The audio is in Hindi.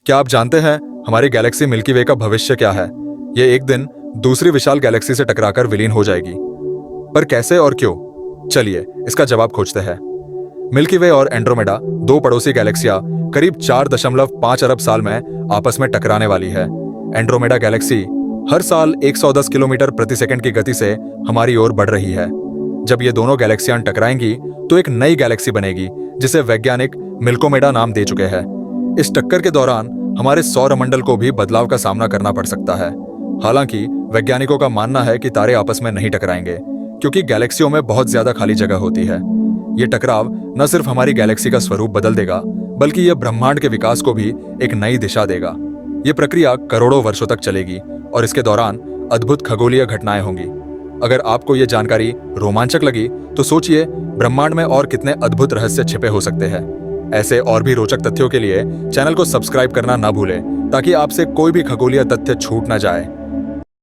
क्या आप जानते हैं हमारी गैलेक्सी मिल्की वे का भविष्य क्या है? ये एक दिन दूसरी विशाल गैलेक्सी से टकराकर विलीन हो जाएगी। पर कैसे और क्यों? चलिए इसका जवाब खोजते हैं। मिल्की वे और एंड्रोमेडा, दो पड़ोसी गैलेक्सियां, करीब 4.5 अरब साल में आपस में टकराने वाली है। एंड्रोमेडा गैलेक्सी हर साल 110 किलोमीटर प्रति सेकंड की गति से हमारी ओर बढ़ रही है। जब ये दोनों गैलेक्सियां टकराएंगी तो एक नई गैलेक्सी बनेगी जिसे वैज्ञानिक मिल्कोमेडा नाम दे चुके हैं। इस टक्कर के दौरान हमारे सौरमंडल को भी बदलाव का सामना करना पड़ सकता है। हालांकि वैज्ञानिकों का मानना है कि तारे आपस में नहीं टकराएंगे, क्योंकि गैलेक्सियों में बहुत ज्यादा खाली जगह होती है। ये टकराव न सिर्फ हमारी गैलेक्सी का स्वरूप बदल देगा, बल्कि यह ब्रह्मांड के विकास को भी एक नई दिशा देगा। ये प्रक्रिया करोड़ों वर्षों तक चलेगी और इसके दौरान अद्भुत खगोलीय घटनाएं होंगी। अगर आपको ये जानकारी रोमांचक लगी तो सोचिए ब्रह्मांड में और कितने अद्भुत रहस्य छिपे हो सकते हैं। ऐसे और भी रोचक तथ्यों के लिए चैनल को सब्सक्राइब करना ना भूलें, ताकि आपसे कोई भी खगोलीय तथ्य छूट ना जाए।